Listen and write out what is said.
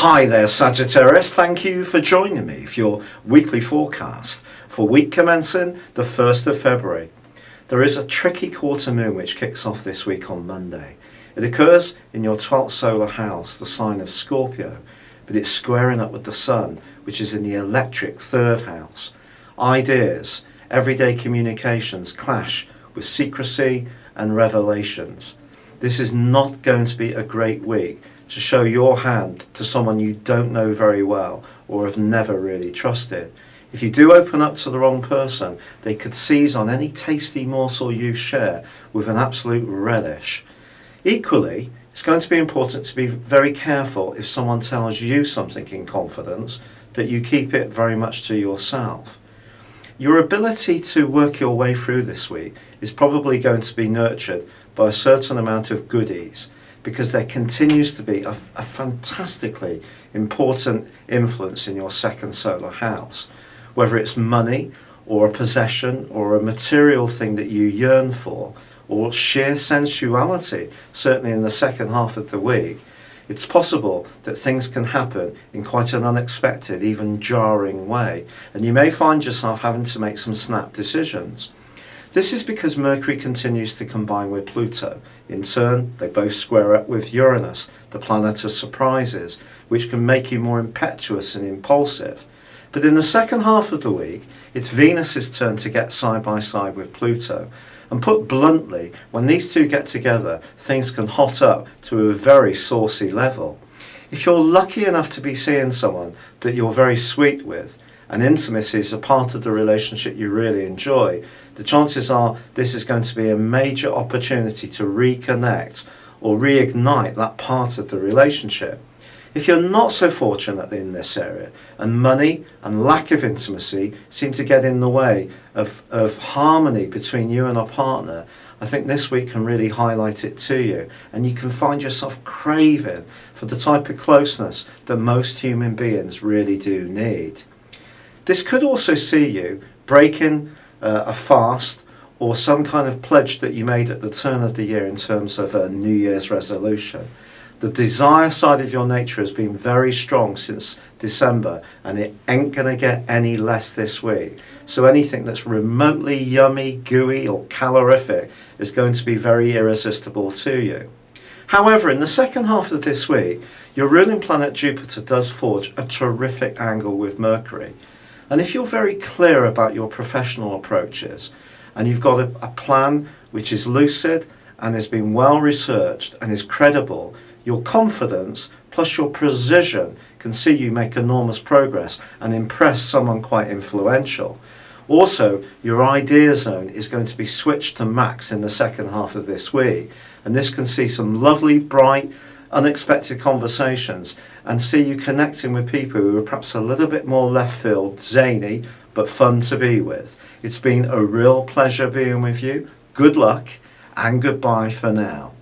Hi there, Sagittarius. Thank you for joining me for your weekly forecast for week commencing the 1st of February. There is a tricky quarter moon which kicks off this week on Monday. It occurs in your 12th solar house, the sign of Scorpio, but it's squaring up with the sun, which is in the electric 3rd house. Ideas, everyday communications clash with secrecy and revelations. This is not going to be a great week to show your hand to someone you don't know very well or have never really trusted. If you do open up to the wrong person, they could seize on any tasty morsel you share with an absolute relish. Equally, it's going to be important to be very careful if someone tells you something in confidence that you keep it very much to yourself. Your ability to work your way through this week is probably going to be nurtured by a certain amount of goodies, because there continues to be a fantastically important influence in your 2nd solar house. Whether it's money or a possession or a material thing that you yearn for, or sheer sensuality, certainly in the second half of the week, it's possible that things can happen in quite an unexpected, even jarring way, and you may find yourself having to make some snap decisions. This is because Mercury continues to combine with Pluto. In turn, they both square up with Uranus, the planet of surprises, which can make you more impetuous and impulsive. But in the second half of the week, it's Venus's turn to get side by side with Pluto. And put bluntly, when these two get together, things can hot up to a very saucy level. If you're lucky enough to be seeing someone that you're very sweet with, and intimacy is a part of the relationship you really enjoy, the chances are this is going to be a major opportunity to reconnect or reignite that part of the relationship. If you're not so fortunate in this area, and money and lack of intimacy seem to get in the way of harmony between you and a partner, I think this week can really highlight it to you, and you can find yourself craving for the type of closeness that most human beings really do need. This could also see you breaking a fast or some kind of pledge that you made at the turn of the year in terms of a New Year's resolution. The desire side of your nature has been very strong since December, and it ain't going to get any less this week. So anything that's remotely yummy, gooey or calorific is going to be very irresistible to you. However, in the second half of this week, your ruling planet Jupiter does forge a terrific angle with Mercury. And if you're very clear about your professional approaches, and you've got a plan which is lucid and has been well researched and is credible, your confidence plus your precision can see you make enormous progress and impress someone quite influential. Also, your idea zone is going to be switched to max in the second half of this week, and this can see some lovely, bright, unexpected conversations and see you connecting with people who are perhaps a little bit more left field, zany, but fun to be with. It's been a real pleasure being with you. Good luck and goodbye for now.